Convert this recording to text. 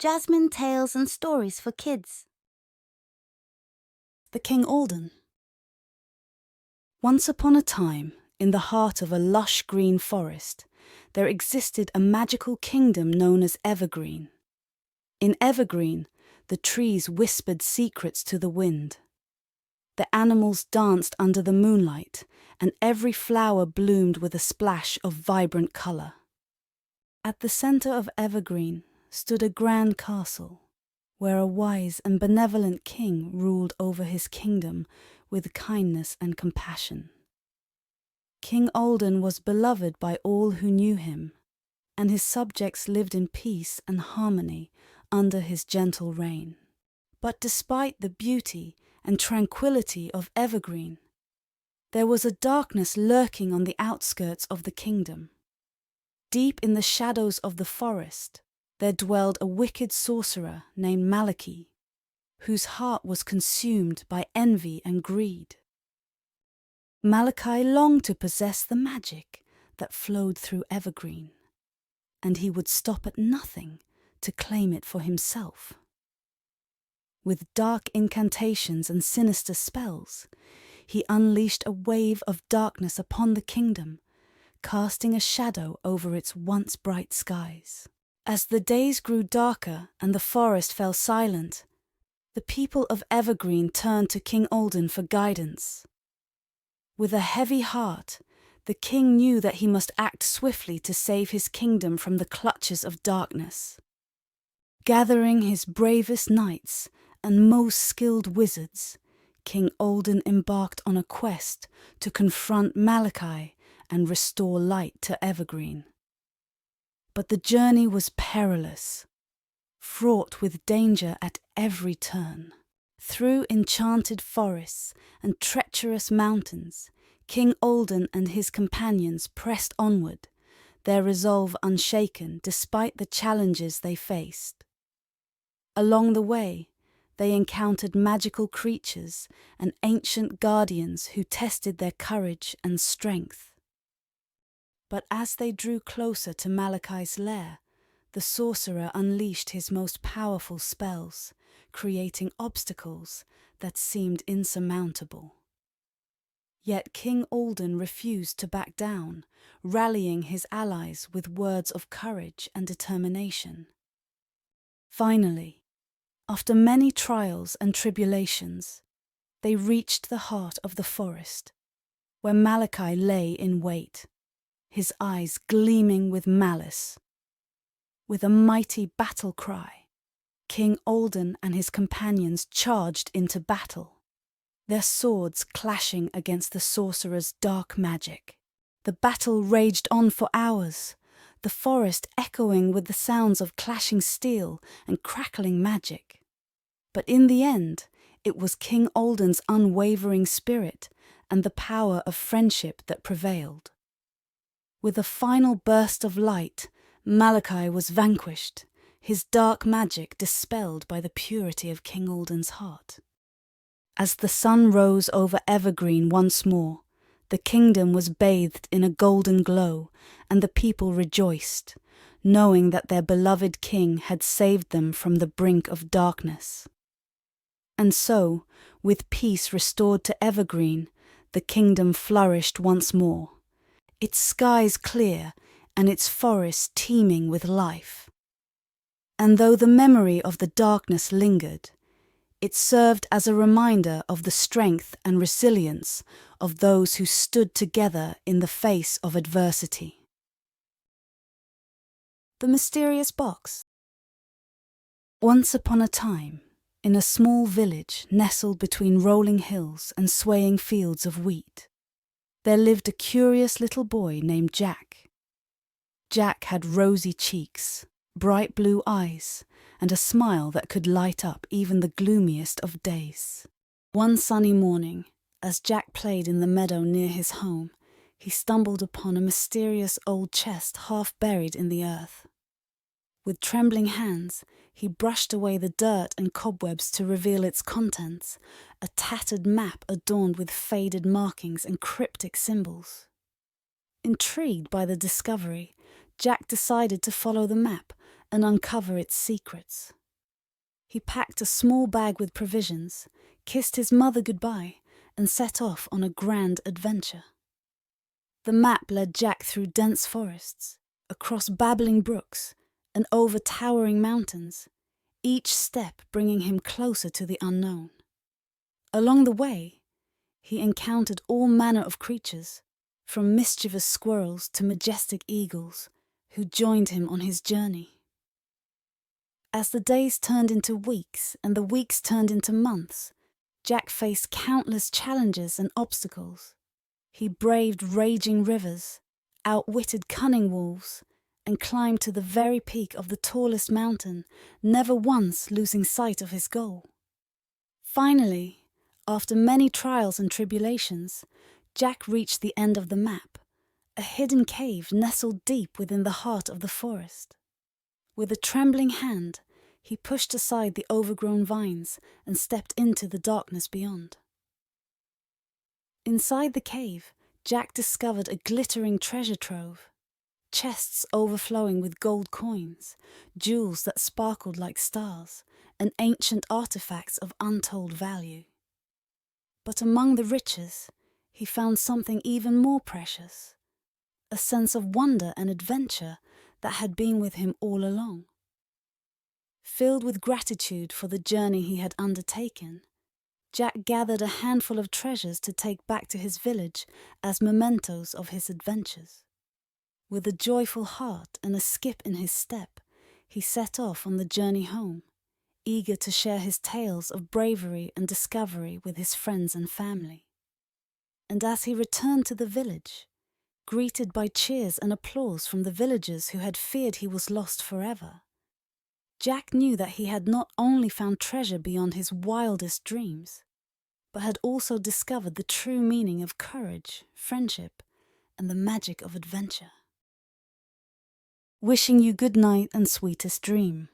Jasmine Tales and Stories for Kids. The King Alden. Once upon a time, in the heart of a lush green forest, there existed a magical kingdom known as Evergreen. In Evergreen, the trees whispered secrets to the wind. The animals danced under the moonlight, and every flower bloomed with a splash of vibrant colour. At the centre of Evergreen stood a grand castle, where a wise and benevolent king ruled over his kingdom with kindness and compassion. King Alden was beloved by all who knew him, and his subjects lived in peace and harmony under his gentle reign. But despite the beauty and tranquility of Evergreen, there was a darkness lurking on the outskirts of the kingdom. Deep in the shadows of the forest, there dwelled a wicked sorcerer named Malachi, whose heart was consumed by envy and greed. Malachi longed to possess the magic that flowed through Evergreen, and he would stop at nothing to claim it for himself. With dark incantations and sinister spells, he unleashed a wave of darkness upon the kingdom, casting a shadow over its once bright skies. As the days grew darker and the forest fell silent, the people of Evergreen turned to King Alden for guidance. With a heavy heart, the king knew that he must act swiftly to save his kingdom from the clutches of darkness. Gathering his bravest knights and most skilled wizards, King Alden embarked on a quest to confront Malachi and restore light to Evergreen. But the journey was perilous, fraught with danger at every turn. Through enchanted forests and treacherous mountains, King Alden and his companions pressed onward, their resolve unshaken despite the challenges they faced. Along the way, they encountered magical creatures and ancient guardians who tested their courage and strength. But as they drew closer to Malachi's lair, the sorcerer unleashed his most powerful spells, creating obstacles that seemed insurmountable. Yet King Alden refused to back down, rallying his allies with words of courage and determination. Finally, after many trials and tribulations, they reached the heart of the forest, where Malachi lay in wait, his eyes gleaming with malice. With a mighty battle cry, King Alden and his companions charged into battle, their swords clashing against the sorcerer's dark magic. The battle raged on for hours, the forest echoing with the sounds of clashing steel and crackling magic. But in the end, it was King Alden's unwavering spirit and the power of friendship that prevailed. With a final burst of light, Malachi was vanquished, his dark magic dispelled by the purity of King Alden's heart. As the sun rose over Evergreen once more, the kingdom was bathed in a golden glow, and the people rejoiced, knowing that their beloved king had saved them from the brink of darkness. And so, with peace restored to Evergreen, the kingdom flourished once more, its skies clear and its forests teeming with life. And though the memory of the darkness lingered, it served as a reminder of the strength and resilience of those who stood together in the face of adversity. The Mysterious Box. Once upon a time, in a small village nestled between rolling hills and swaying fields of wheat, there lived a curious little boy named Jack. Jack had rosy cheeks, bright blue eyes, and a smile that could light up even the gloomiest of days. One sunny morning, as Jack played in the meadow near his home, he stumbled upon a mysterious old chest half buried in the earth. With trembling hands, he brushed away the dirt and cobwebs to reveal its contents, a tattered map adorned with faded markings and cryptic symbols. Intrigued by the discovery, Jack decided to follow the map and uncover its secrets. He packed a small bag with provisions, kissed his mother goodbye, and set off on a grand adventure. The map led Jack through dense forests, across babbling brooks, and over towering mountains, each step bringing him closer to the unknown. Along the way, he encountered all manner of creatures, from mischievous squirrels to majestic eagles, who joined him on his journey. As the days turned into weeks and the weeks turned into months, Jack faced countless challenges and obstacles. He braved raging rivers, outwitted cunning wolves, and climbed to the very peak of the tallest mountain, never once losing sight of his goal. Finally, after many trials and tribulations, Jack reached the end of the map, a hidden cave nestled deep within the heart of the forest. With a trembling hand, he pushed aside the overgrown vines and stepped into the darkness beyond. Inside the cave, Jack discovered a glittering treasure trove, chests overflowing with gold coins, jewels that sparkled like stars, and ancient artifacts of untold value. But among the riches, he found something even more precious, a sense of wonder and adventure that had been with him all along. Filled with gratitude for the journey he had undertaken, Jack gathered a handful of treasures to take back to his village as mementos of his adventures. With a joyful heart and a skip in his step, he set off on the journey home, eager to share his tales of bravery and discovery with his friends and family. And as he returned to the village, greeted by cheers and applause from the villagers who had feared he was lost forever, Jack knew that he had not only found treasure beyond his wildest dreams, but had also discovered the true meaning of courage, friendship, and the magic of adventure. Wishing you good night and sweetest dream.